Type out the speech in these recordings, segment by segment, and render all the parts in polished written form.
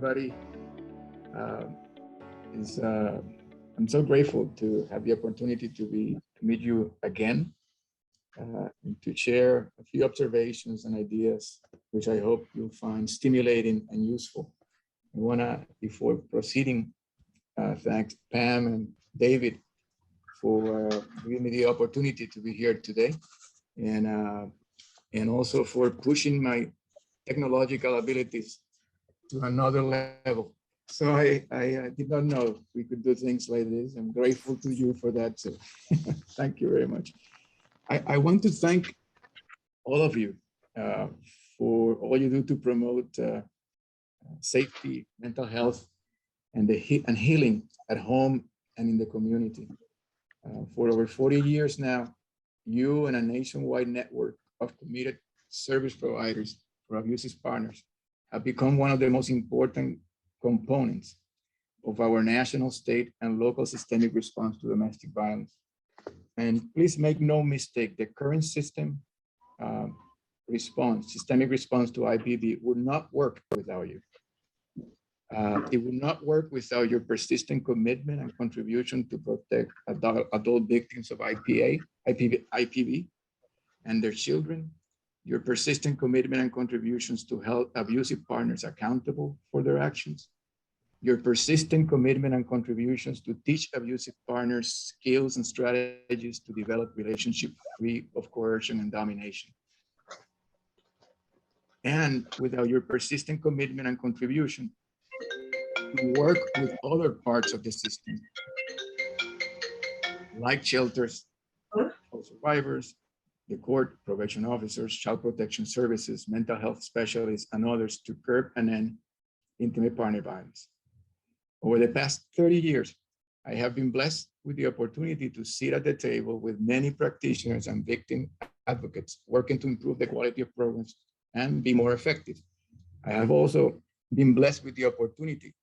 everybody. I'm so grateful to have the opportunity to meet you again and to share a few observations and ideas, which I hope you'll find stimulating and useful. I want to, before proceeding, thank Pam and David for giving me the opportunity to be here today, and also for pushing my technological abilities to another level. So I did not know we could do things like this. I'm grateful to you for that too. Thank you very much. I want to thank all of you for all you do to promote safety, mental health, and healing at home and in the community. For over 40 years now, you and a nationwide network of committed service providers for Abusive Partners have become one of the most important components of our national, state, and local systemic response to domestic violence. And please make no mistake, the current systemic response to IPV would not work without you. It would not work without your persistent commitment and contribution to protect adult victims of IPV and their children, your persistent commitment and contributions to hold abusive partners accountable for their actions, your persistent commitment and contributions to teach abusive partners skills and strategies to develop relationships free of coercion and domination. And without your persistent commitment and contribution to work with other parts of the system, like shelters for survivors, the court, probation officers, child protection services, mental health specialists, and others to curb and end intimate partner violence. Over the past 30 years, I have been blessed with the opportunity to sit at the table with many practitioners and victim advocates working to improve the quality of programs and be more effective. I have also been blessed with the opportunity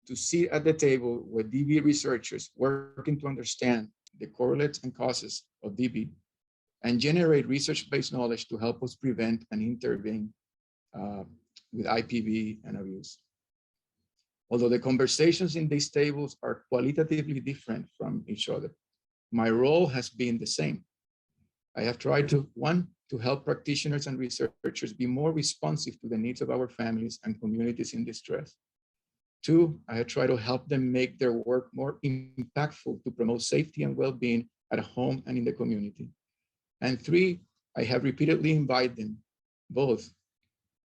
to sit at the table with DV researchers working to understand the correlates and causes of DV and generate research-based knowledge to help us prevent and intervene with IPV and abuse. Although the conversations in these tables are qualitatively different from each other, my role has been the same. I have tried to, one, to help practitioners and researchers be more responsive to the needs of our families and communities in distress. Two, I have tried to help them make their work more impactful to promote safety and well-being at home and in the community. And three, I have repeatedly invited them both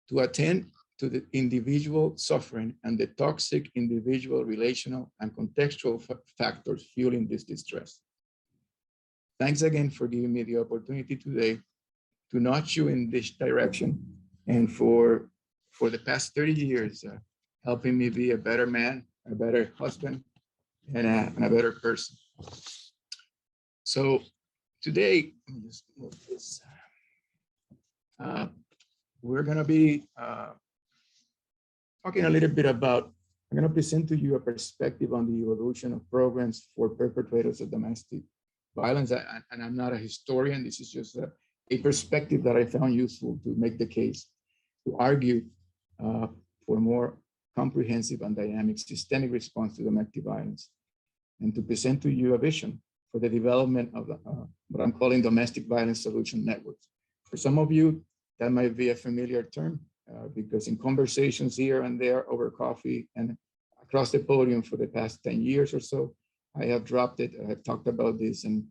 to attend to the individual suffering and the toxic individual relational and contextual factors fueling this distress. Thanks again for giving me the opportunity today to nudge you in this direction and for the past 30 years, helping me be a better man, a better husband, and a better person. So today, let me just move this. We're gonna be talking a little bit about, I'm gonna present to you a perspective on the evolution of programs for perpetrators of domestic violence. And I'm not a historian, this is just a perspective that I found useful to make the case, to argue for more comprehensive and dynamic systemic response to domestic violence, and to present to you a vision for the development of what I'm calling domestic violence solution networks. For some of you, that might be a familiar term because in conversations here and there over coffee and across the podium for the past 10 years or so, I have dropped it. I have talked about this, and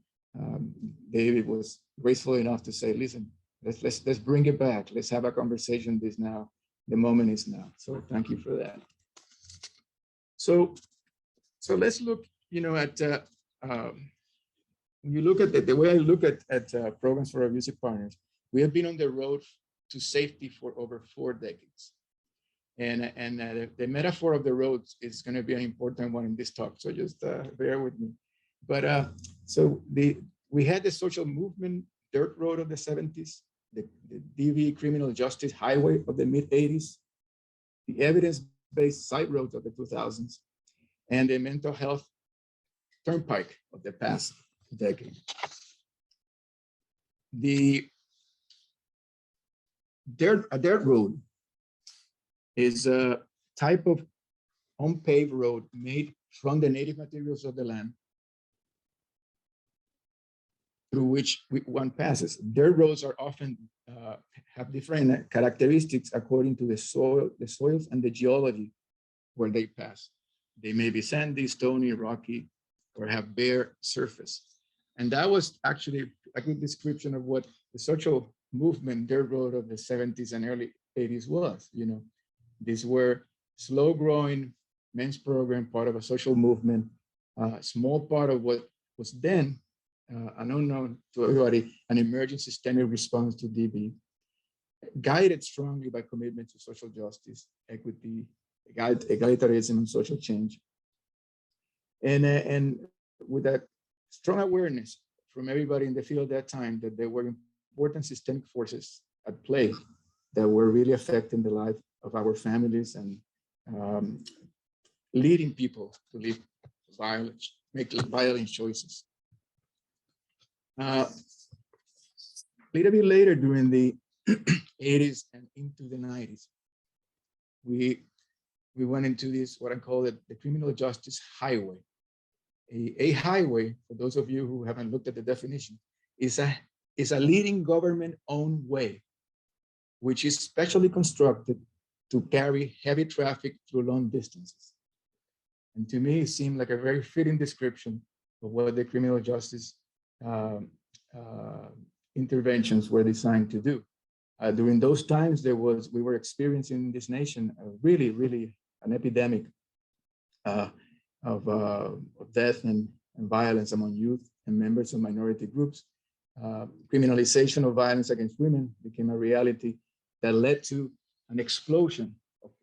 David was graceful enough to say, listen, let's bring it back. Let's have a conversation this now. The moment is now. So thank you for that. So let's look, at when you look at the way I look at programs for abusive partners, we have been on the road to safety for over 4 decades. And the metaphor of the roads is going to be an important one in this talk. So just bear with me. But we had the social movement dirt road of the 70s, the DV criminal justice highway of the mid 80s, the evidence-based side roads of the 2000s, and the mental health turnpike of the past decade. A dirt road is a type of unpaved road made from the native materials of the land through which one passes. Their roads are often have different characteristics according to the soils and the geology where they pass. They may be sandy, stony, rocky, or have bare surface. And that was actually a good description of what the social movement, their road of the 70s and early 80s was. You know, these were slow growing men's program, part of a social movement, small part of what was then an unknown to everybody, an emerging systemic response to DB, guided strongly by commitment to social justice, equity, egalitarianism, and social change. And with that strong awareness from everybody in the field at that time that there were important systemic forces at play that were really affecting the life of our families and leading people to live violent, make violent choices. A little bit later during the 80s and into the 90s, we went into this, what I call it, the criminal justice highway. A highway, for those of you who haven't looked at the definition, is a leading government-owned way, which is specially constructed to carry heavy traffic through long distances. And to me, it seemed like a very fitting description of what the criminal justice interventions were designed to do. During those times, we were experiencing in this nation really an epidemic of death and violence among youth and members of minority groups. Criminalization of violence against women became a reality that led to an explosion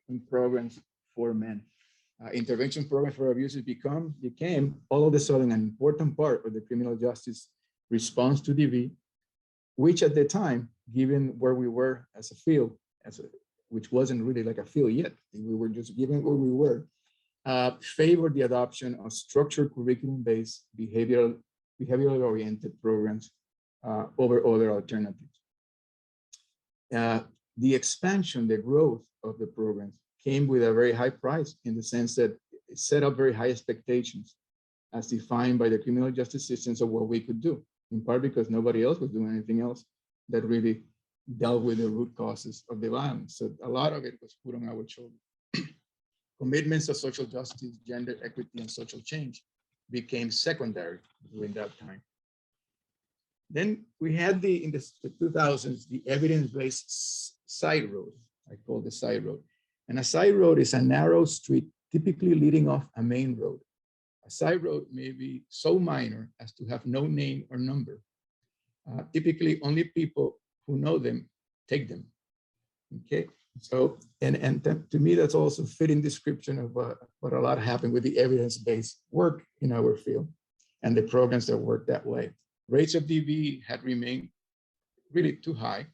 in programs for men. Intervention programs for abusers became all of a sudden an important part of the criminal justice response to DV, which at the time, given where we were as a field, which wasn't really like a field yet, we were just given where we were, favored the adoption of structured curriculum-based behavioral-oriented programs over other alternatives. The expansion, the growth of the programs came with a very high price in the sense that it set up very high expectations as defined by the criminal justice systems of what we could do, in part because nobody else was doing anything else that really dealt with the root causes of the violence. So a lot of it was put on our shoulders. Commitments of social justice, gender equity, and social change became secondary during that time. Then we had in the 2000s, the evidence-based side road, I call the side road. And a side road is a narrow street typically leading off a main road. A side road may be so minor as to have no name or number. Typically, only people who know them take them. Okay, so and to me, that's also fitting description of what a lot happened with the evidence-based work in our field and the programs that work that way. Rates of DV had remained really too high.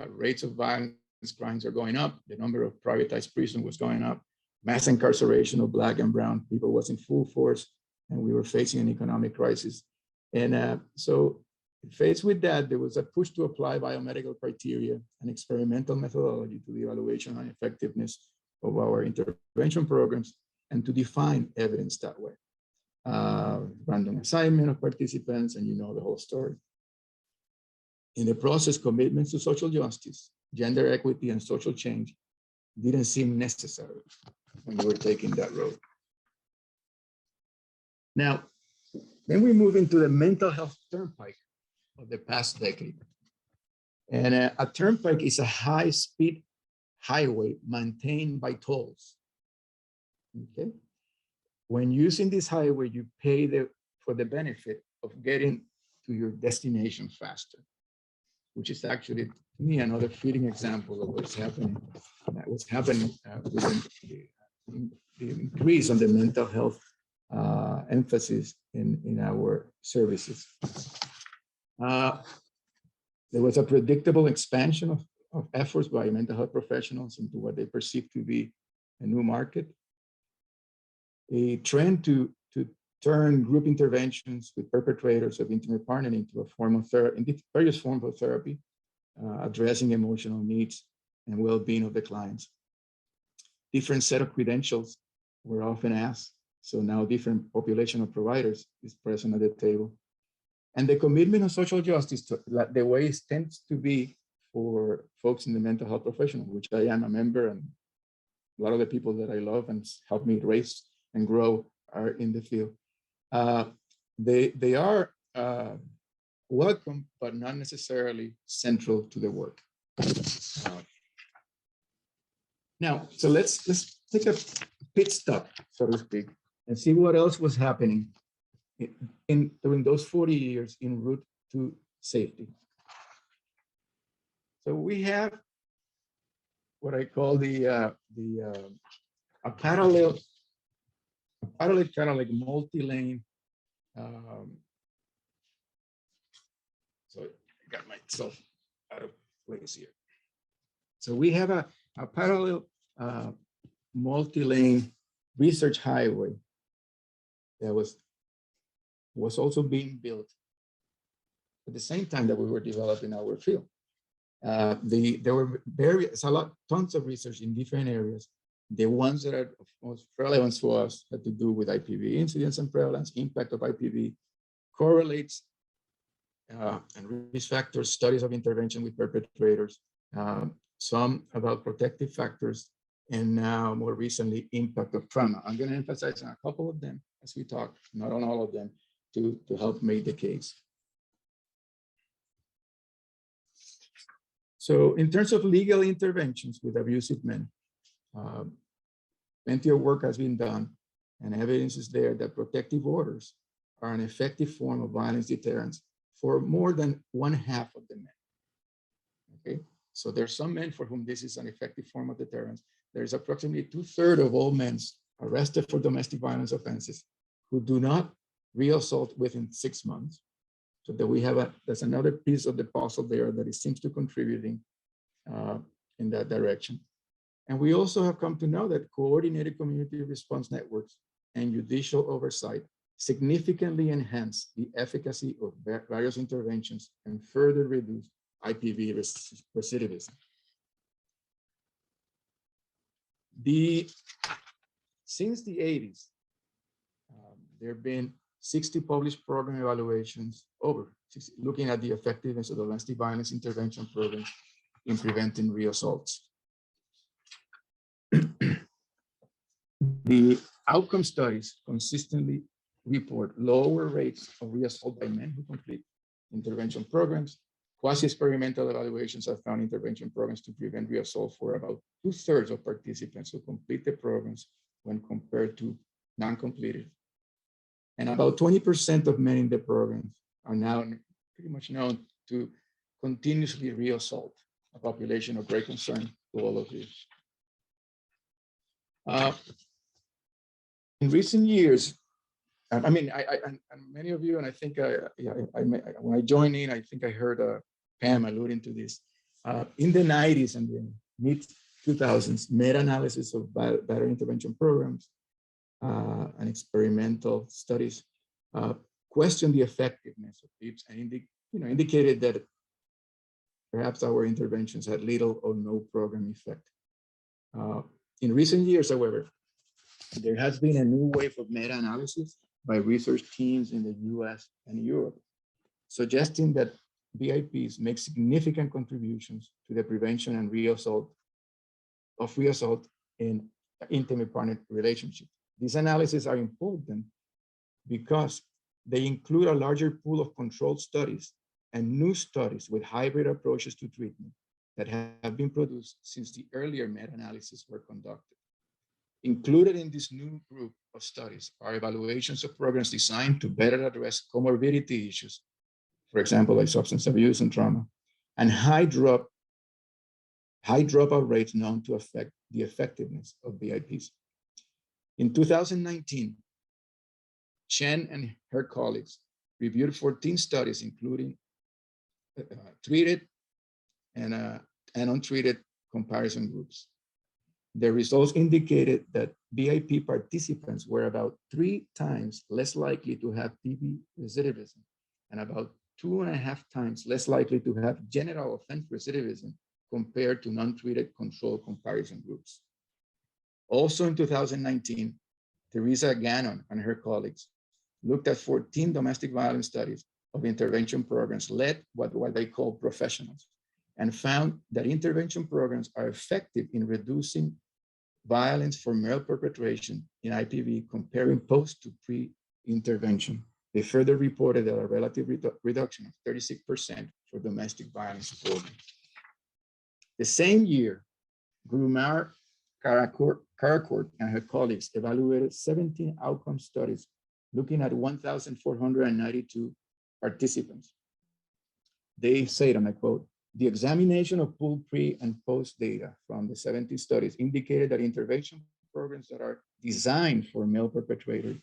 Rates of violence crimes are going up. The number of privatized prisons was going up. Mass incarceration of Black and brown people was in full force, and we were facing an economic crisis. And so faced with that, there was a push to apply biomedical criteria and experimental methodology to the evaluation and effectiveness of our intervention programs and to define evidence that way. Random assignment of participants, and you know the whole story. In the process, commitments to social justice, gender equity, and social change didn't seem necessary when we were taking that road. Now, then we move into the mental health turnpike of the past decade. And a turnpike is a high-speed highway maintained by tolls. Okay. When using this highway, you pay for the benefit of getting to your destination faster, which is actually, to me, another fitting example of what's happening. What's happening with the increase on the mental health emphasis in our services. There was a predictable expansion of efforts by mental health professionals into what they perceive to be a new market. A trend to turn group interventions with perpetrators of intimate partnering into a form of therapy, various forms of therapy, addressing emotional needs and well-being of the clients. Different set of credentials were often asked. So now different population of providers is present at the table. And the commitment of social justice, to, the way it tends to be for folks in the mental health profession, which I am a member, and a lot of the people that I love and help me raise and grow are in the field. They are welcome, but not necessarily central to the work. Now, so let's take a pit stop, so to speak, and see what else was happening during those 40 years en route to safety. So we have what I call a parallel kind of like multi-lane. So I got myself out of place here. So we have a parallel multi-lane research highway that was also being built at the same time that we were developing our field. There were tons of research in different areas. The ones that are of most relevant to us had to do with IPV incidence and prevalence, impact of IPV, correlates and risk factors, studies of intervention with perpetrators, some about protective factors, and now more recently, impact of trauma. I'm going to emphasize on a couple of them as we talk, not on all of them, to help make the case. So in terms of legal interventions with abusive men, plenty of work has been done, and evidence is there that protective orders are an effective form of violence deterrence for more than 1/2 of the men. Okay, so there's some men for whom this is an effective form of deterrence. There's approximately 2/3 of all men arrested for domestic violence offenses who do not reassault within 6 months. So that we have that's another piece of the puzzle there that it seems to contributing in that direction. And we also have come to know that coordinated community response networks and judicial oversight significantly enhance the efficacy of various interventions and further reduce IPV recidivism. Since the 80s, there have been 60 published program evaluations looking at the effectiveness of domestic violence intervention programs in preventing reassaults. The outcome studies consistently report lower rates of reassault by men who complete intervention programs. Quasi-experimental evaluations have found intervention programs to prevent reassault for about 2/3 of participants who complete the programs when compared to non-completed. And about 20% of men in the programs are now pretty much known to continuously reassault, a population of great concern to all of you. In recent years, I mean, and many of you, and I think when I joined in, I think I heard Pam alluding to this. In the 90s and the mid-2000s, meta-analysis of battering intervention programs and experimental studies questioned the effectiveness of PIPs and indicated that perhaps our interventions had little or no program effect. In recent years, however, there has been a new wave of meta-analysis by research teams in the US and Europe, suggesting that BIPs make significant contributions to the prevention and reassault in intimate partner relationships. These analyses are important because they include a larger pool of controlled studies and new studies with hybrid approaches to treatment that have been produced since the earlier meta-analyses were conducted. Included in this new group of studies are evaluations of programs designed to better address comorbidity issues, for example, like substance abuse and trauma, and high dropout rates known to affect the effectiveness of BIPs. In 2019, Chen and her colleagues reviewed 14 studies, including treated and untreated comparison groups. The results indicated that BIP participants were about 3 times less likely to have PV recidivism and about 2.5 times less likely to have general offense recidivism compared to non-treated control comparison groups. Also in 2019, Teresa Gannon and her colleagues looked at 14 domestic violence studies of intervention programs led by what they call professionals, and found that intervention programs are effective in reducing violence for male perpetration in IPV comparing post to pre-intervention. They further reported that a relative reduction of 36% for domestic violence programs. The same year, Grumar Karacourt and her colleagues evaluated 17 outcome studies looking at 1,492 participants. They said, and I quote, "The examination of pooled pre and post data from the 70 studies indicated that intervention programs that are designed for male perpetrators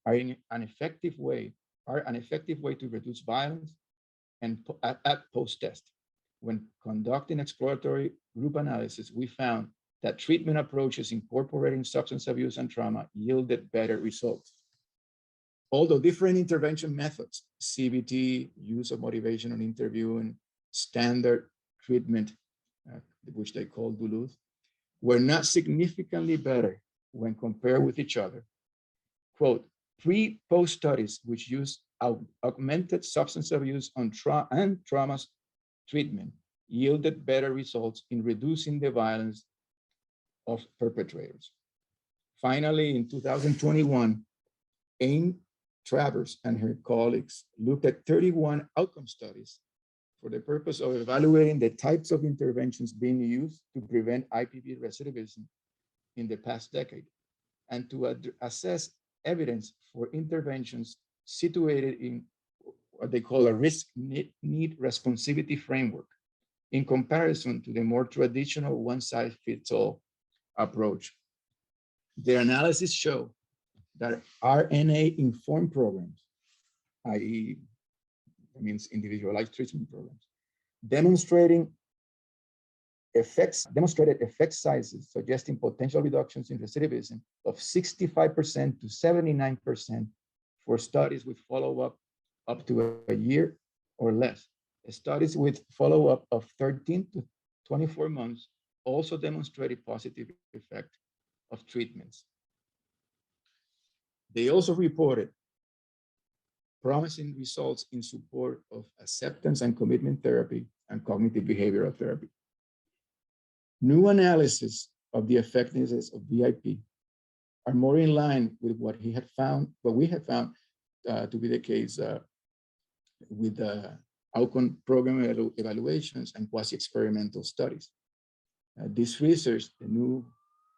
are an effective way to reduce violence and at post-test. When conducting exploratory group analysis, we found that treatment approaches incorporating substance abuse and trauma yielded better results. Although different intervention methods, CBT, use of motivational interviewing, standard treatment, which they call Duluth, were not significantly better when compared with each other. Quote, pre-post studies which use augmented substance abuse and trauma treatment yielded better results in reducing the violence of perpetrators. Finally, in 2021, Aim Travers and her colleagues looked at 31 outcome studies for the purpose of evaluating the types of interventions being used to prevent IPV recidivism in the past decade, and to assess evidence for interventions situated in what they call a risk need responsivity framework in comparison to the more traditional one-size-fits-all approach. Their analysis show that RNA-informed programs, i.e., that means individualized treatment programs, demonstrated effect sizes suggesting potential reductions in recidivism of 65% to 79% for studies with follow-up up to a year or less. Studies with follow-up of 13 to 24 months also demonstrated positive effect of treatments. They also reported promising results in support of acceptance and commitment therapy and cognitive behavioral therapy. New analysis of the effectiveness of VIP are more in line with what we had found to be the case with the outcome program evaluations and quasi-experimental studies. This research, the new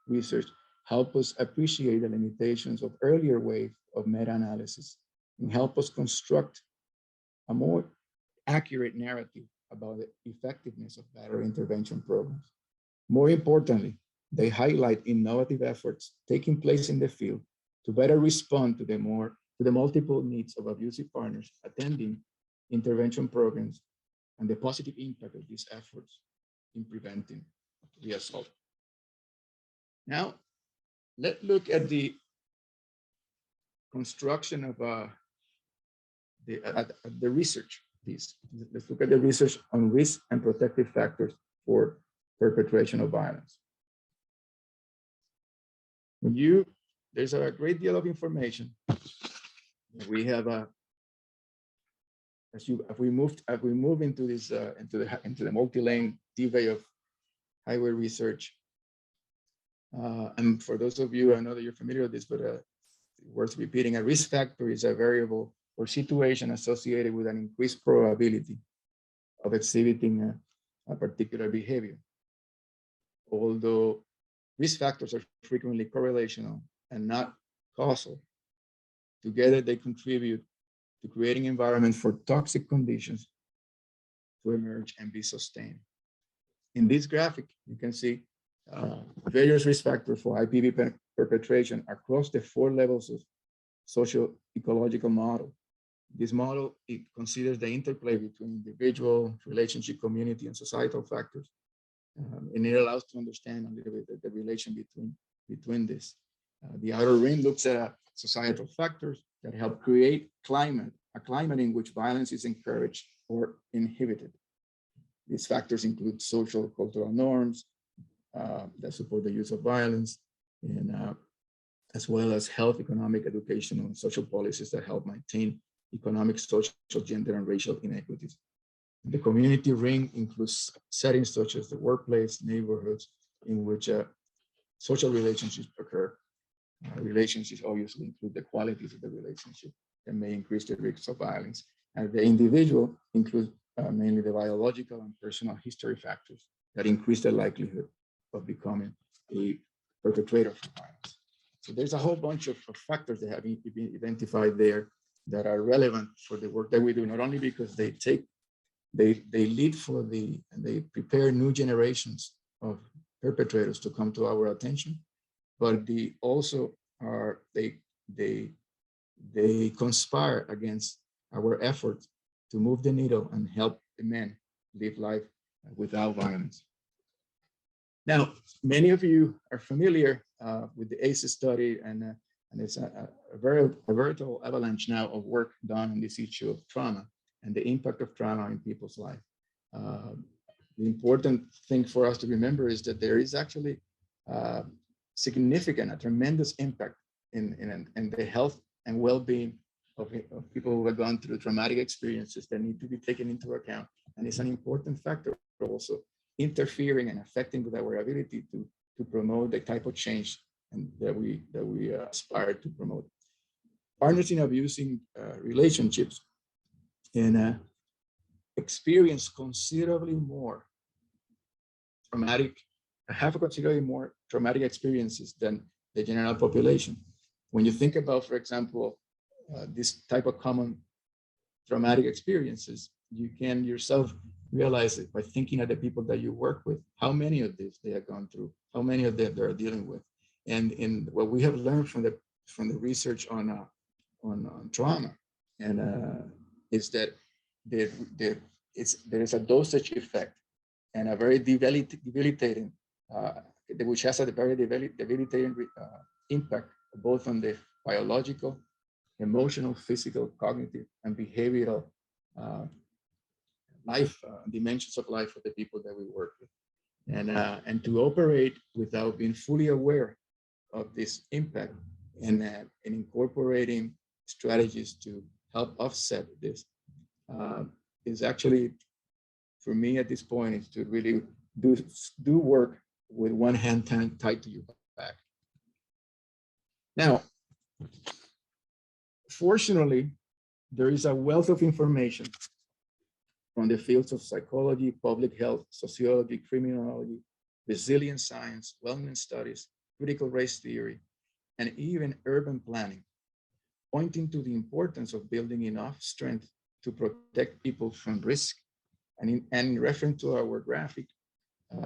research, help us appreciate the limitations of earlier wave of meta-analysis and help us construct a more accurate narrative about the effectiveness of battery intervention programs. More importantly, they highlight innovative efforts taking place in the field to better respond to the multiple needs of abusive partners attending intervention programs and the positive impact of these efforts in preventing the assault. Now, let's look at the construction of the research piece. Let's look at the research on risk and protective factors for perpetration of violence. There's a great deal of information. We have as we move into this into the multi-lane D-Way of highway research. And for those of you, I know that you're familiar with this, but worth repeating, a risk factor is a variable or situation associated with an increased probability of exhibiting a particular behavior. Although risk factors are frequently correlational and not causal, together they contribute to creating environments for toxic conditions to emerge and be sustained. In this graphic, you can see various risk factors for IPV perpetration across the 4 levels of socio-ecological model. This model, it considers the interplay between individual, relationship, community, and societal factors. And it allows to understand a little bit the relation between this. The outer ring looks at societal factors that help create a climate in which violence is encouraged or inhibited. These factors include social, cultural norms that support the use of violence, and as well as health, economic, educational, and social policies that help maintain economic, social, gender, and racial inequities. The community ring includes settings such as the workplace, neighborhoods in which social relationships occur. Relationships obviously include the qualities of the relationship that may increase the risks of violence. And the individual includes mainly the biological and personal history factors that increase the likelihood of becoming a perpetrator of violence. So there's a whole bunch of factors that have been identified there that are relevant for the work that we do, not only because they lead for and they prepare new generations of perpetrators to come to our attention, but they also are, they conspire against our efforts to move the needle and help the men live life without violence. Now, many of you are familiar with the ACEs study, and it's a veritable avalanche now of work done on this issue of trauma and the impact of trauma in people's life. The important thing for us to remember is that there is actually significant, a tremendous impact in the health and well-being of people who have gone through traumatic experiences that need to be taken into account. And it's an important factor also interfering and affecting with our ability to promote the type of change that we aspire to promote. Partners in abusing relationships and experience considerably more traumatic, have considerably more traumatic experiences than the general population. When you think about, for example, this type of common traumatic experiences, you can yourself realize it by thinking of the people that you work with, how many of this they have gone through, how many of them they're dealing with. And in what we have learned from the research on trauma, and is that there is a dosage effect and a very debilitating, which has a very debilitating impact both on the biological, emotional, physical, cognitive, and behavioral life dimensions of life for the people that we work with, and to operate without being fully aware of this impact and incorporating strategies to help offset this is actually, for me at this point, is to really do work with one hand tied to your back. Now, fortunately, there is a wealth of information from the fields of psychology, public health, sociology, criminology, resilience science, wellness studies, critical race theory, and even urban planning, pointing to the importance of building enough strength to protect people from risk, and in reference to our graphic,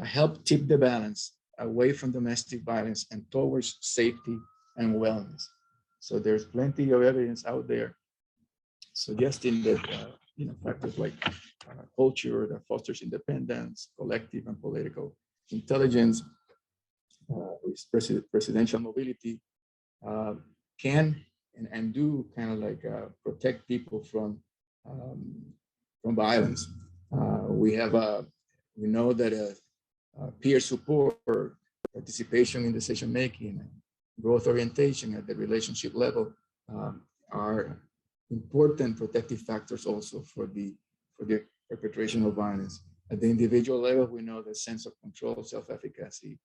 help tip the balance away from domestic violence and towards safety and wellness. So there's plenty of evidence out there suggesting that factors like culture that fosters independence, collective and political intelligence, presidential mobility can and do kind of like protect people from violence. We know that peer support, participation in decision making, growth orientation at the relationship level are important protective factors also for the perpetration of violence. At the individual level, we know the sense of control, self-efficacy,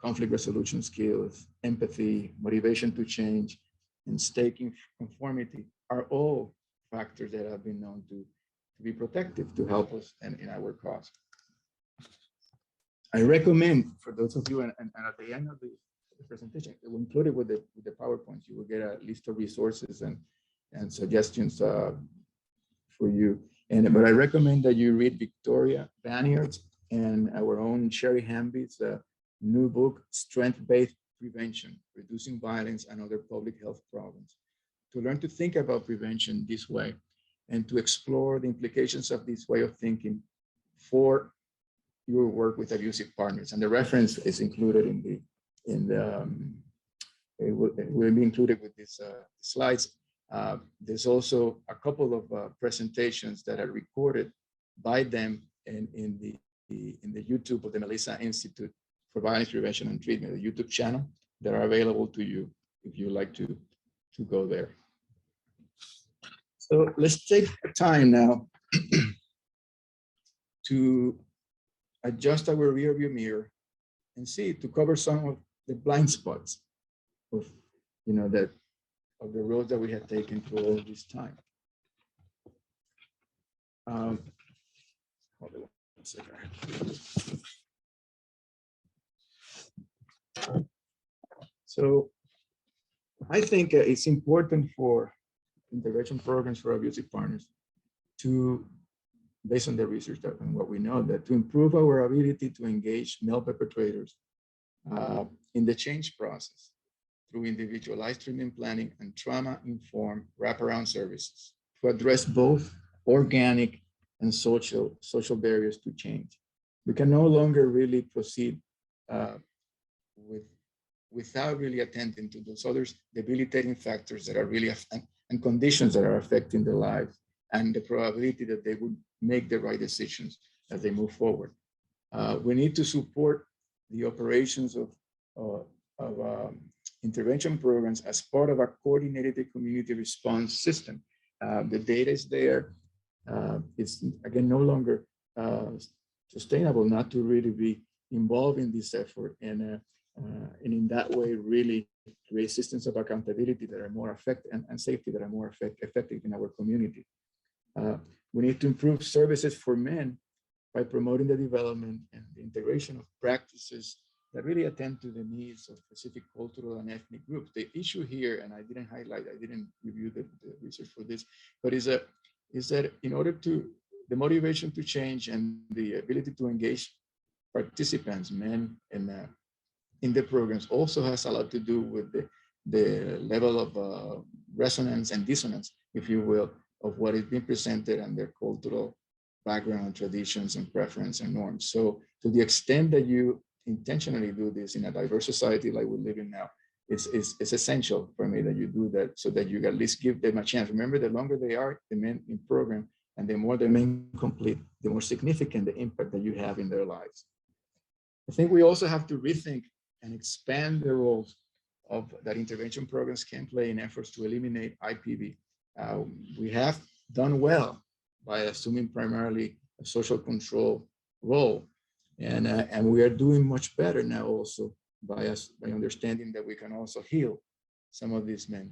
conflict resolution skills, empathy, motivation to change, and staking conformity are all factors that have been known to be protective, to help us in our cause. I recommend for those of you, and at the end of the presentation, it will include it with the PowerPoint. You will get a list of resources and suggestions for you. But I recommend that you read Victoria Banyard's and our own Sherry Hamby's new book, Strength-Based Prevention, Reducing Violence and Other Public Health Problems, to learn to think about prevention this way and to explore the implications of this way of thinking for your work with abusive partners. And the reference is included it will be included with these slides. There's also a couple of presentations that are recorded by them in the YouTube of the Melissa Institute for Violence Prevention and Treatment, the YouTube channel, that are available to you if you like to go there. So let's take time now to adjust our rear view mirror and see, to cover some of the blind spots of, that of the road that we had taken through all this time. Hold on one second. So I think it's important for intervention programs for abusive partners to, based on the research and what we know, that to improve our ability to engage male perpetrators in the change process through individualized treatment planning and trauma-informed wraparound services to address both organic and social barriers to change. We can no longer really proceed without really attending to those other debilitating factors that are really, and conditions that are affecting their lives and the probability that they would make the right decisions as they move forward. We need to support the operations of intervention programs as part of our coordinated community response system. The data is there. It's, again, no longer sustainable not to really be involved in this effort, and in that way really create systems of accountability that are more effective and safety that are more effective in our community. We need to improve services for men by promoting the development and the integration of practices that really attend to the needs of specific cultural and ethnic groups. The issue here, and I didn't review the research for this, but is that in order to, the motivation to change and the ability to engage participants, men, in the programs also has a lot to do with the level of resonance and dissonance, if you will, of what is being presented and their cultural background, traditions, and preference and norms. So to the extent that you intentionally do this in a diverse society like we live in now, it's essential for me that you do that so that you at least give them a chance. Remember, the longer they are, the men in program, and the more the men complete, the more significant the impact that you have in their lives. I think we also have to rethink and expand the roles of that intervention programs can play in efforts to eliminate IPV. We have done well by assuming primarily a social control role, and we are doing much better now also by understanding that we can also heal some of these men.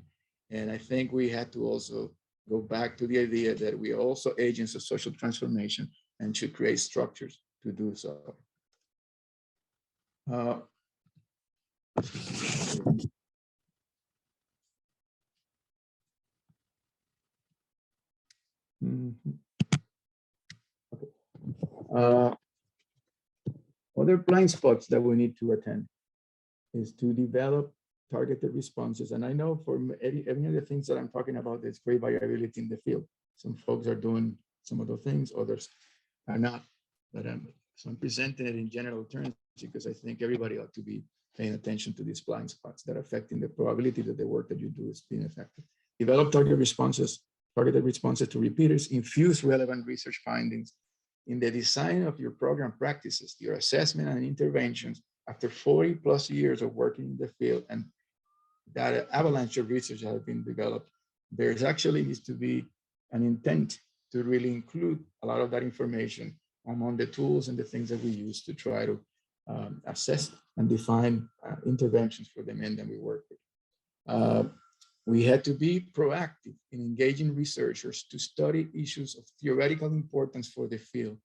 And I think we had to also go back to the idea that we are also agents of social transformation and should create structures to do so. Okay. Other blind spots that we need to attend is to develop targeted responses. And I know for any of the things that I'm talking about, there's great variability in the field. Some folks are doing some of the things, others are not. But so I'm presenting it in general terms because I think everybody ought to be paying attention to these blind spots that are affecting the probability that the work that you do is being effective. Develop targeted responses to repeaters, infuse relevant research findings in the design of your program practices, your assessment and interventions after 40 plus years of working in the field, and that avalanche of research has been developed. There's actually needs to be an intent to really include a lot of that information among the tools and the things that we use to try to assess and define interventions for the men that we work with. We had to be proactive in engaging researchers to study issues of theoretical importance for the field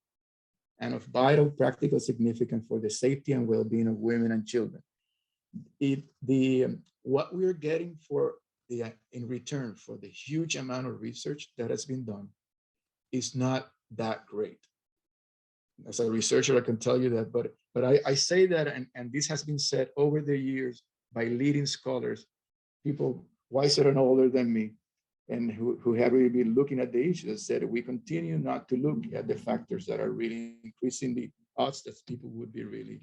and of vital practical significance for the safety and well-being of women and children. What we're getting in return for the huge amount of research that has been done is not that great. As a researcher, I can tell you that, but I say that, and this has been said over the years by leading scholars, people wiser and older than me, and who have really been looking at the issues, said we continue not to look at the factors that are really increasing the odds that people would be really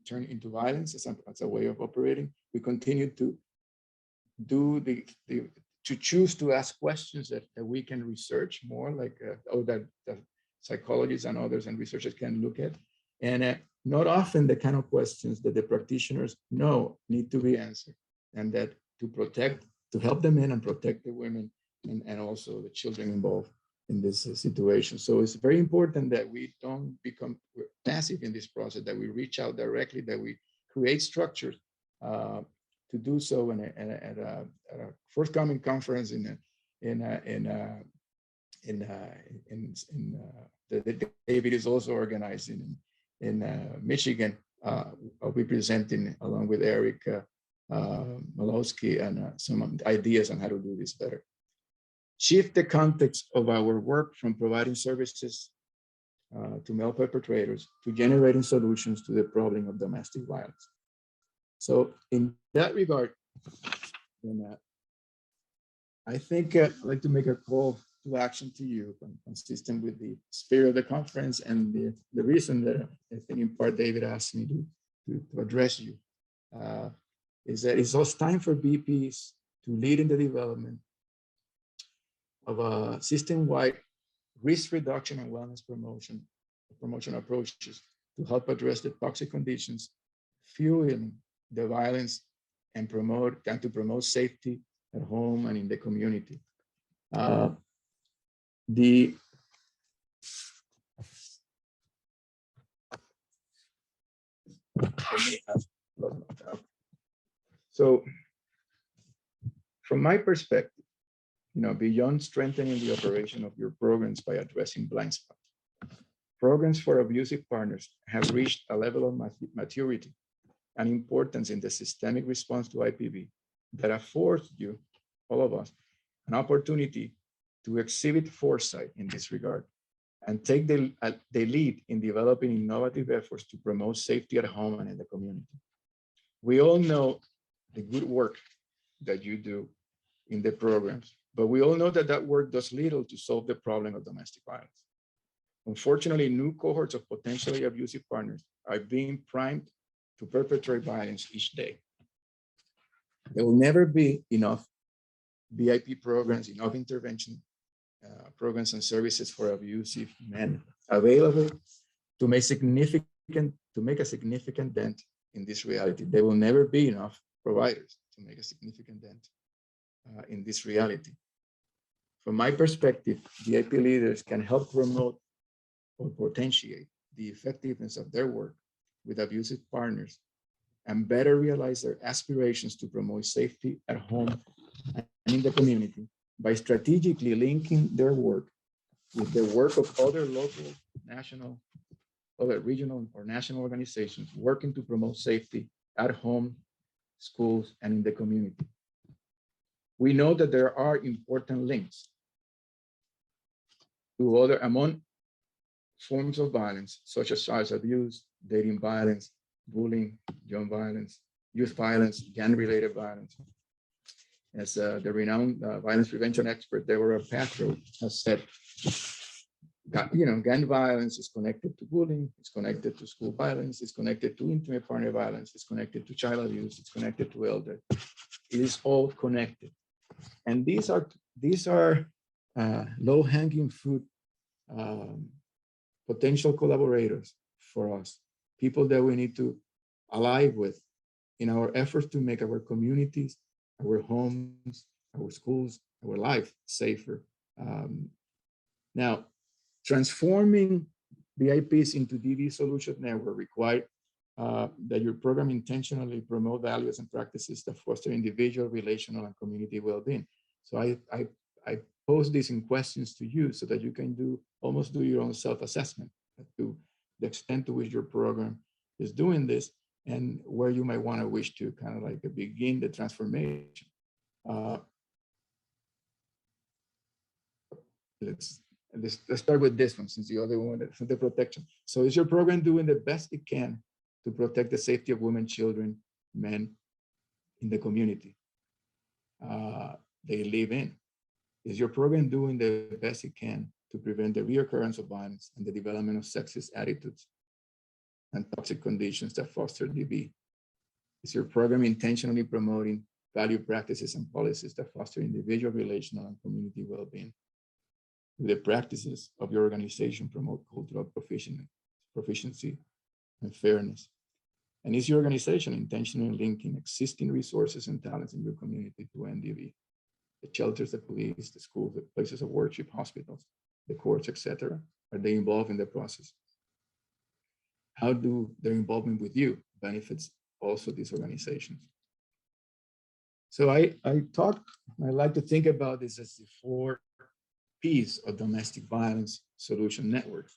turn into violence as a way of operating. We continue to do to choose to ask questions that we can research more, like that psychologists and others and researchers can look at, and not often the kind of questions that the practitioners know need to be answered. and that to help the men and protect the women and also the children involved in this situation. So it's very important that we don't become passive in this process, that we reach out directly, that we create structures to do so at a forthcoming conference that David is also organizing in Michigan. I'll be presenting along with Eric Malowski and some ideas on how to do this better. Shift the context of our work from providing services to male perpetrators to generating solutions to the problem of domestic violence. So in that regard, I think I'd like to make a call to action to you, consistent with the spirit of the conference and the reason that I think in part David asked me to address you, is that it's also time for BPs to lead in the development of a system-wide risk reduction and wellness promotion approaches to help address the toxic conditions fueling the violence and to promote safety at home and in the community. So from my perspective, beyond strengthening the operation of your programs by addressing blind spots, programs for abusive partners have reached a level of maturity and importance in the systemic response to IPV that affords you, all of us, an opportunity to exhibit foresight in this regard and take the lead in developing innovative efforts to promote safety at home and in the community. We all know the good work that you do in the programs, but we all know that that work does little to solve the problem of domestic violence. Unfortunately, new cohorts of potentially abusive partners are being primed to perpetrate violence each day. There will never be enough BIP programs, enough intervention programs and services for abusive men available to make a significant dent in this reality. There will never be enough providers to make a significant dent in this reality. From my perspective, BIP leaders can help promote or potentiate the effectiveness of their work with abusive partners and better realize their aspirations to promote safety at home and in the community by strategically linking their work with the work of other local, national, other regional or national organizations working to promote safety at home, schools, and in the community. We know that there are important links to among forms of violence, such as child abuse, dating violence, bullying, young violence, youth violence, gang-related violence. As the renowned violence prevention expert, Deborah Patrow, has said, gang violence is connected to bullying, it's connected to school violence, it's connected to intimate partner violence, it's connected to child abuse, it's connected to elder. It is all connected. And these are low-hanging fruit potential collaborators for us, people that we need to ally with in our efforts to make our communities, our homes, our schools, our life safer. Now, transforming the IPs into DV solution network require that your program intentionally promote values and practices that foster individual, relational, and community well-being. So I pose these in questions to you so that you can almost do your own self-assessment to the extent to which your program is doing this and where you might want to wish to kind of like begin the transformation. Let's start with this one, since the other one is the protection. So is your program doing the best it can to protect the safety of women, children, men in the community they live in? Is your program doing the best it can to prevent the reoccurrence of violence and the development of sexist attitudes and toxic conditions that foster DV? Is your program intentionally promoting value practices and policies that foster individual, relational, and community well-being? Do the practices of your organization promote cultural proficiency and fairness? And is your organization intentionally linking existing resources and talents in your community to NDV? The shelters, the police, the schools, the places of worship, hospitals, the courts, etc. Are they involved in the process? How do their involvement with you benefits also these organizations? So I like to think about this as the 4 P's of domestic violence solution networks.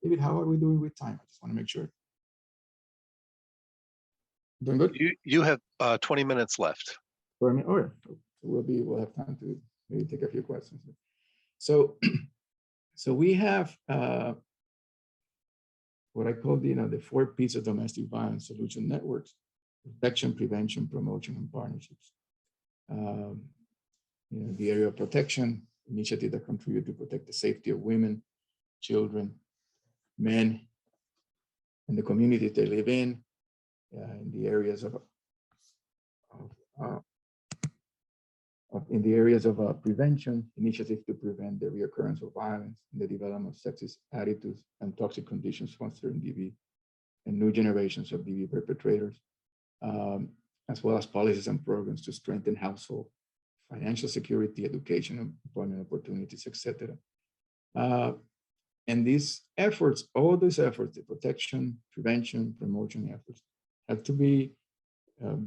David, how are we doing with time? I just want to make sure. Doing good? You have 20 minutes left. All right. We'll have time to maybe take a few questions. So, so we have what I call the 4 P's of domestic violence solution networks: protection, prevention, promotion, and partnerships. The area of protection, initiatives that contribute to protect the safety of women, children, men, and the communities they live in the areas of prevention, initiatives to prevent the reoccurrence of violence and the development of sexist attitudes and toxic conditions fostering DV and new generations of DV perpetrators, as well as policies and programs to strengthen household, financial security, education, employment opportunities, etc. And these efforts, all these efforts, the protection, prevention, promotion efforts, have to be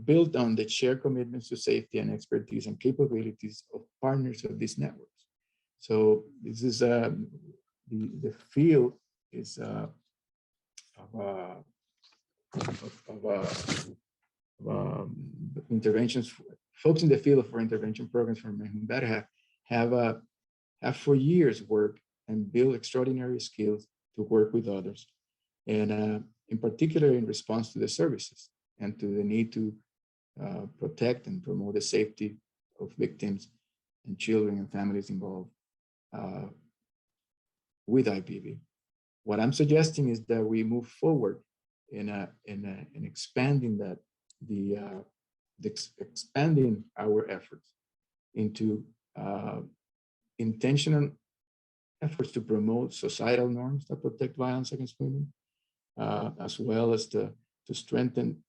built on the shared commitments to safety and expertise and capabilities of partners of these networks. So this is the field is interventions. Folks in the field for intervention programs from that have for years worked and built extraordinary skills to work with others, and in particular in response to the services and to the need to protect and promote the safety of victims and children and families involved with IPV. What I'm suggesting is that we move forward in expanding that, expanding our efforts into intentional efforts to promote societal norms that protect violence against women, as well as to strengthen,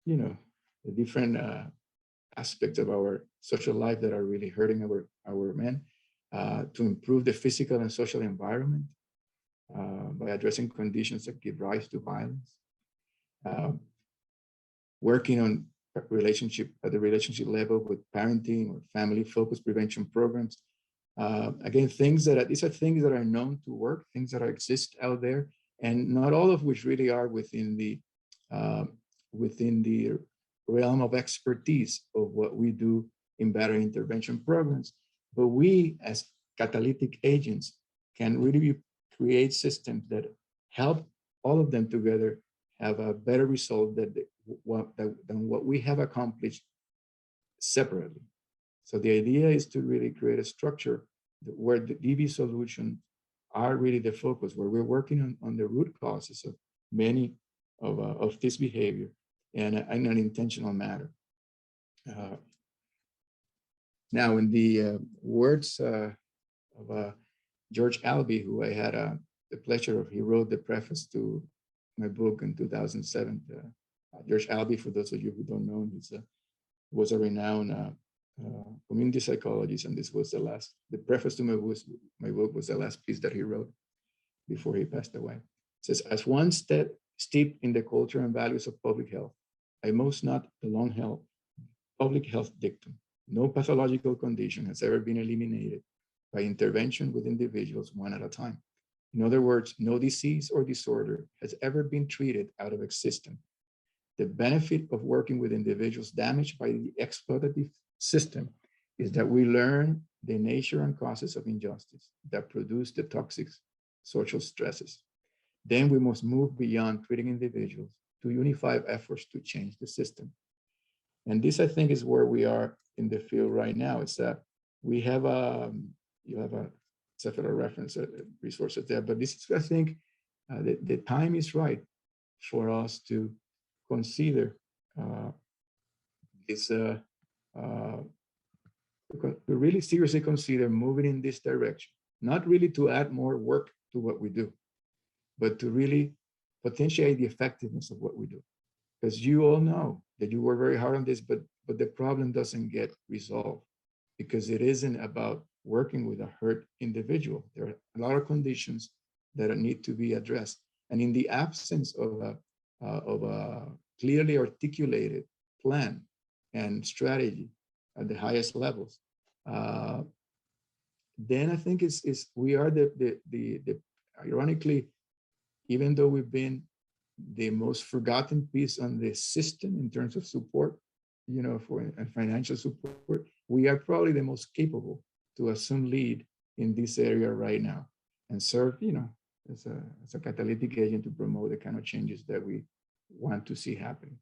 the different aspects of our social life that are really hurting our men, to improve the physical and social environment by addressing conditions that give rise to violence, working on relationship at the relationship level with parenting or family-focused prevention programs. Again, these are things that are known to work, things that exist out there, and not all of which really are within the realm of expertise of what we do in battering intervention programs. But we, as catalytic agents, can really create systems that help all of them together have a better result than what we have accomplished separately. So the idea is to really create a structure where the DV solutions are really the focus, where we're working on the root causes of many of this behavior and in an intentional manner. Now, in the words of George Albee, who I had the pleasure of, he wrote the preface to my book in 2007. George Albee, for those of you who don't know him, was a renowned community psychologist, and this was the preface to my book was the last piece that he wrote before he passed away. It says, as one step steeped in the culture and values of public health, I must not the long-held public health dictum. No pathological condition has ever been eliminated by intervention with individuals one at a time. In other words, no disease or disorder has ever been treated out of existence. The benefit of working with individuals damaged by the exploitative system is that we learn the nature and causes of injustice that produce the toxic social stresses. Then we must move beyond treating individuals to unify efforts to change the system. And this, I think, is where we are in the field right now. It's that we have you have several reference resources there, but this is, I think, the time is right for us to consider to really seriously consider moving in this direction, not really to add more work to what we do, but to really potentiate the effectiveness of what we do. because you all know that you work very hard on this, but the problem doesn't get resolved because it isn't about working with a hurt individual. There are a lot of conditions that need to be addressed. And in the absence of a clearly articulated plan and strategy at the highest levels, then I think we are the ironically, even though we've been the most forgotten piece on the system in terms of support, for and financial support, we are probably the most capable to assume lead in this area right now and serve, as a catalytic agent to promote the kind of changes that we want to see happen.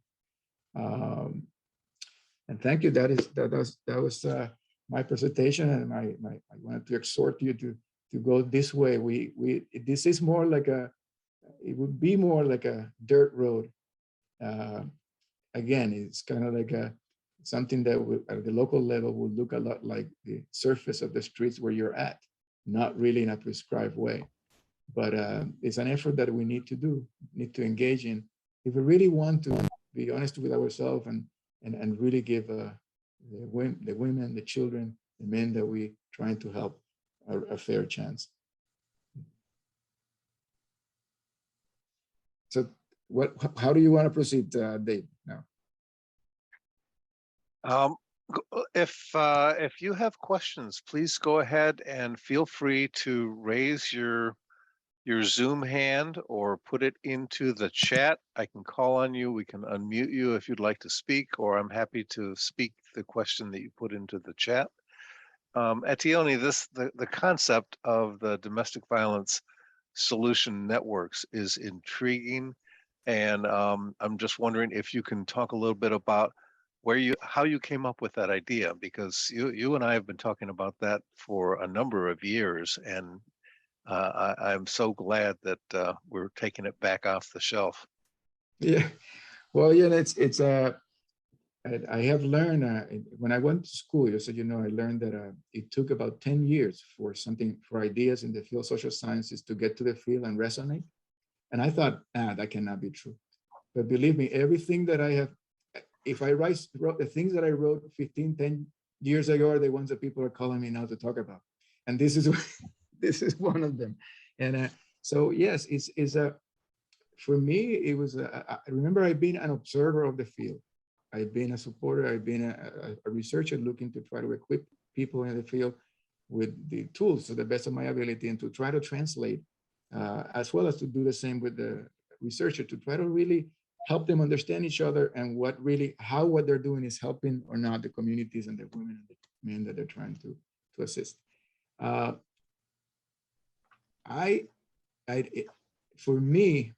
And thank you. That was my presentation, and I wanted to exhort you to go this way. This is more like it would be more like a dirt road. Again, it's kind of like something that at the local level will look a lot like the surface of the streets where you're at, not really in a prescribed way. But it's an effort that we need to engage in if we really want to be honest with ourselves and really give the women, the children, the men that we trying to help a fair chance. So how do you want to proceed, Dave, now? If you have questions, please go ahead and feel free to raise your Zoom hand or put it into the chat. I can call on you. We can unmute you if you'd like to speak, or I'm happy to speak the question that you put into the chat. Etiony, the concept of the domestic violence solution networks is intriguing, and I'm just wondering if you can talk a little bit about how you came up with that idea, because you and I have been talking about that for a number of years, and I'm so glad that we're taking it back off the shelf. Yeah, well, yeah, I have learned when I went to school, I learned that it took about 10 years for ideas in the field of social sciences to get to the field and resonate. And I thought, that cannot be true. But believe me, everything that I have, if I wrote the things that I wrote 10 years ago are the ones that people are calling me now to talk about. And this is one of them. And so, yes, for me, it was, I remember I've been an observer of the field. I've been a supporter, I've been a researcher looking to try to equip people in the field with the tools to the best of my ability and to try to translate, as well as to do the same with the researcher, to try to really help them understand each other and how what they're doing is helping or not the communities and the women and the men that they're trying to assist. For me,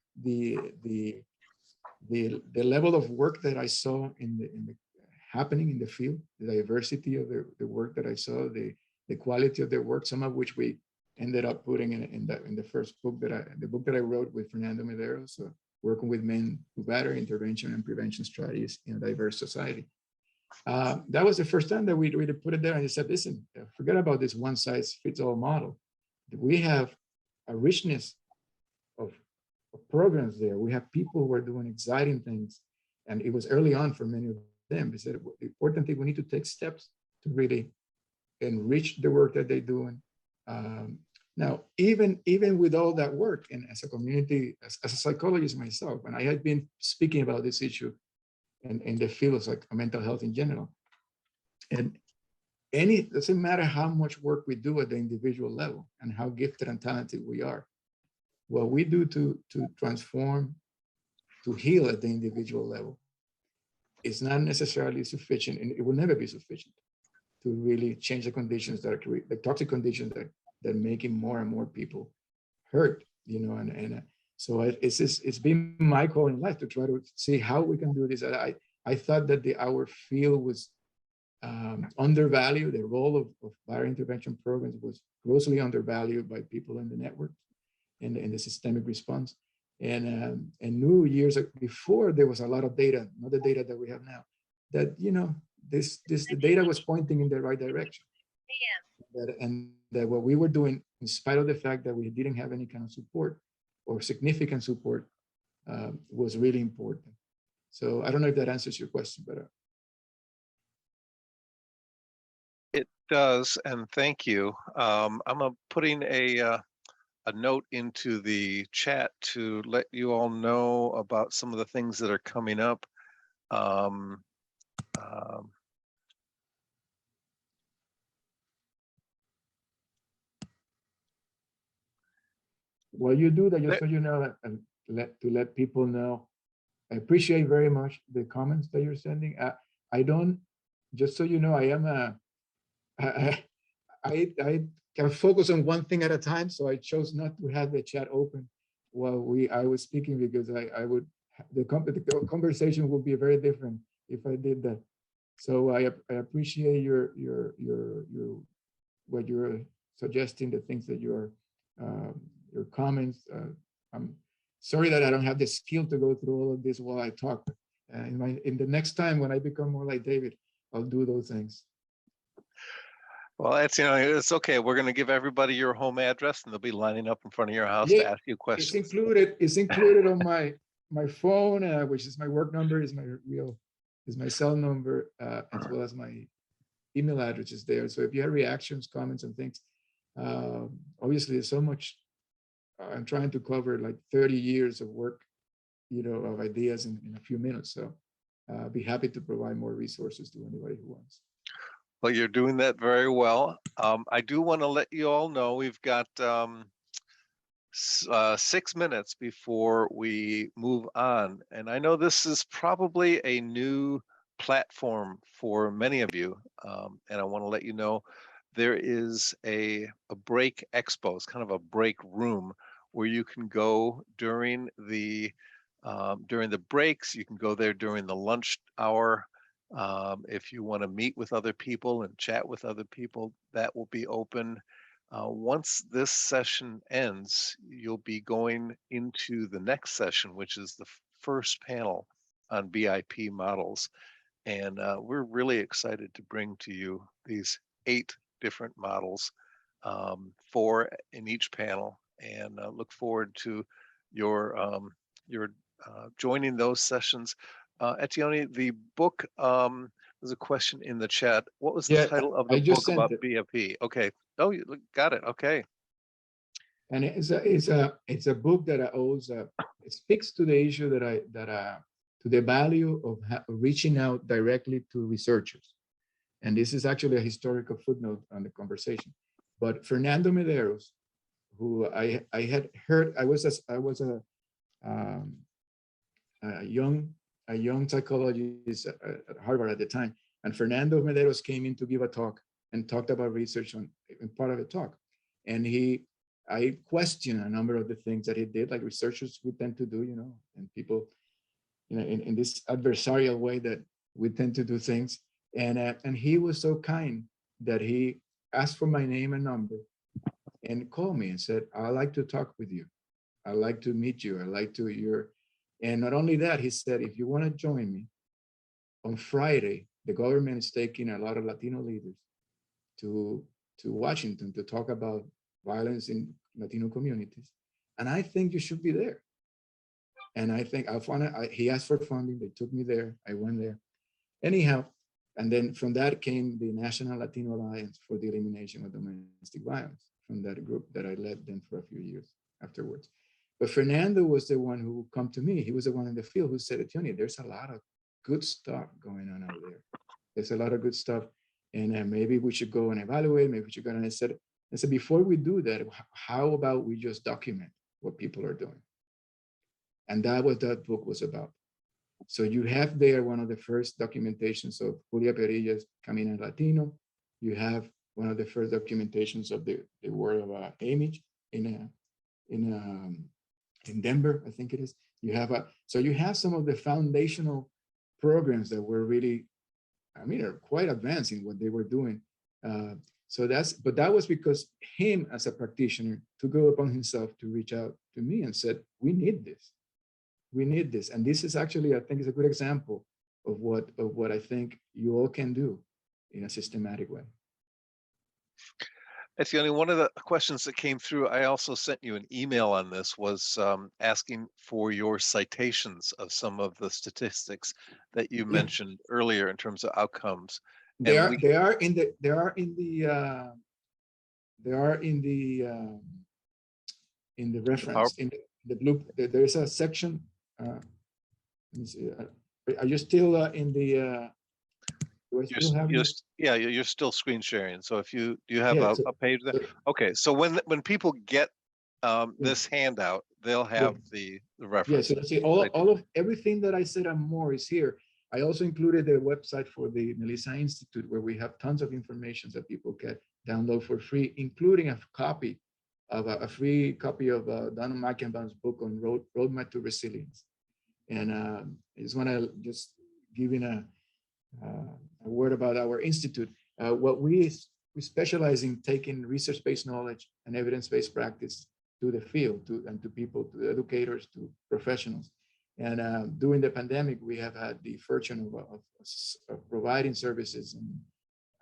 the level of work that I saw in the happening in the field, the diversity of the work that I saw, the quality of their work, some of which we ended up putting in the first book the book that I wrote with Fernando Medeiros, working with men who batter intervention and prevention strategies in a diverse society. That was the first time that we really put it there and I said, listen, forget about this one size fits all model. We have a richness of programs there. We have people who are doing exciting things. And it was early on for many of them. They said, the important thing, we need to take steps to really enrich the work that they're doing. Now, even with all that work, and as a community, as a psychologist myself, and I had been speaking about this issue in the field of like mental health in general, and it doesn't matter how much work we do at the individual level and how gifted and talented we are. What we do to transform, to heal at the individual level is not necessarily sufficient, and it will never be sufficient to really change the conditions that are the toxic conditions that are making more and more people hurt, so it's been my call in life to try to see how we can do this. I thought that our field was undervalued. The role of battering intervention programs was grossly undervalued by people in the network and in the systemic response. And knew years before there was a lot of data, not the data that we have now, that the data was pointing in the right direction. And that what we were doing, in spite of the fact that we didn't have any kind of support or significant support, was really important. So I don't know if that answers your question, but It does, and thank you. I'm putting a note into the chat to let you all know about some of the things that are coming up. Um, um, while you do that, just there- so you know, and let people know, I appreciate very much the comments that you're sending. I don't, just so you know, I am a, I can focus on one thing at a time, so I chose not to have the chat open while I was speaking, because I would, the conversation would be very different if I did that. So I appreciate your what you're suggesting, the things that your comments. I'm sorry that I don't have the skill to go through all of this while I talk. In the next time when I become more like David, I'll do those things. well, that's, it's okay. We're going to give everybody your home address, and they'll be lining up in front of your house Yeah, to ask you questions. It's included on my phone, which is my work number, is my cell number, as well as my email address is there. So if you have reactions, comments, and things, obviously there's so much. I'm trying to cover like 30 years of work, of ideas in a few minutes. So I'll be happy to provide more resources to anybody who wants. Well, you're doing that very well. I do want to let you all know we've got 6 minutes before we move on. And I know this is probably a new platform for many of you. And I want to let you know there is a break expo. It's kind of a break room where you can go during the breaks. You can go there during the lunch hour. If you want to meet with other people and chat with other people, that will be open. Once this session ends, you'll be going into the next session, which is the first panel on BIP models. And we're really excited to bring to you these 8 different models, 4 in each panel, and look forward to your joining those sessions. Etiony, the book, there's a question in the chat. What was the title of the book about BIP? Okay. Oh, you got it. Okay. And it's a book that it speaks to the issue to the value of reaching out directly to researchers. And this is actually a historical footnote on the conversation. But Fernando Medeiros, who I had heard, I was a young psychologist at Harvard at the time, and Fernando Medeiros came in to give a talk and talked about research in part of the talk. And I questioned a number of the things that he did, like researchers would tend to do, and people, in this adversarial way that we tend to do things. And he was so kind that he asked for my name and number and called me and said, "I'd like to talk with you. I'd like to meet you. I'd like to hear." And not only that, he said, "If you want to join me, on Friday, the government is taking a lot of Latino leaders to Washington to talk about violence in Latino communities. And I think you should be there." And I think he asked for funding. They took me there. I went there. Anyhow, and then from that came the National Latino Alliance for the Elimination of Domestic Violence, from that group that I led then for a few years afterwards. But Fernando was the one who come to me. He was the one in the field who said, "Etiony, there's a lot of good stuff going on out there. There's a lot of good stuff. And maybe we should go and evaluate, maybe we should go." And I said, before we do that, how about we just document what people are doing? And that what that book was about. So you have there one of the first documentations of Julia Perilla's Camino Latino. You have one of the first documentations of the word of image in Denver, I think it is. So you have some of the foundational programs that were really, are quite advanced in what they were doing. But that was because him as a practitioner took it upon himself to reach out to me and said, "We need this. We need this." And this is actually, I think, is a good example of what I think you all can do in a systematic way. Etiony, one of the questions that came through, I also sent you an email on this, was asking for your citations of some of the statistics that you Yeah. mentioned earlier in terms of outcomes. They And are we, they are in the they are in the in the reference in the blue. There is a section. Let me see. Are you still in the? Do I still have you? yeah, you're still screen sharing. So if you do you have Yeah. a page there? So, Okay, so when people get yeah, this handout, they'll yeah. have the Yeah, so references. see, all of everything that I said and more is here. I also included the website for the Melissa Institute, where we have tons of information that people can download for free, including a copy of a free copy of Donald Mackenbaugh's book on Roadmap to Resilience. And I just want to just give in a word about our institute. What we specialize in taking research-based knowledge and evidence-based practice to the field, and to people, to educators, to professionals. And during the pandemic, we have had the fortune of providing services and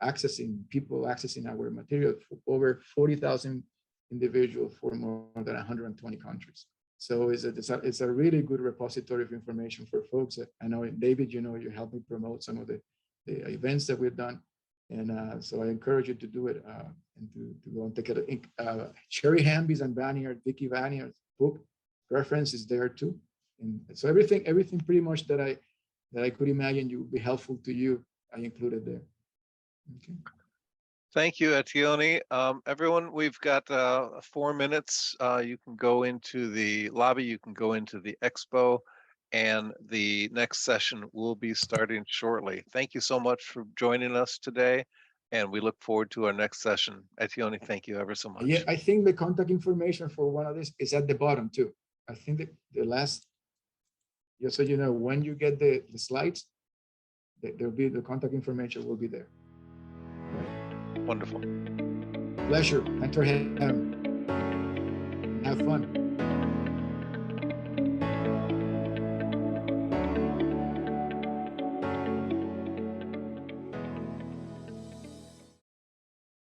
accessing our material for over 40,000 individuals for more than 120 countries. So it's a really good repository of information for folks. I know, David, you helped me promote some of the events that we've done. And so I encourage you to do it and to go and take a look. Sherry Hamby's and Vicky Vanier's book reference is there too. And so everything pretty much that I could imagine would be helpful to you, I included there. Okay. Thank you, Etiony. Everyone, we've got 4 minutes. You can go into the lobby, you can go into the expo, and the next session will be starting shortly. Thank you so much for joining us today, and we look forward to our next session. Etiony, thank you ever so much. Yeah, I think the contact information for one of these is at the bottom too. I think that the last, just so you know, when you get the slides, there'll be the contact information will be there. Wonderful. Pleasure. Thanks for having me. Have fun.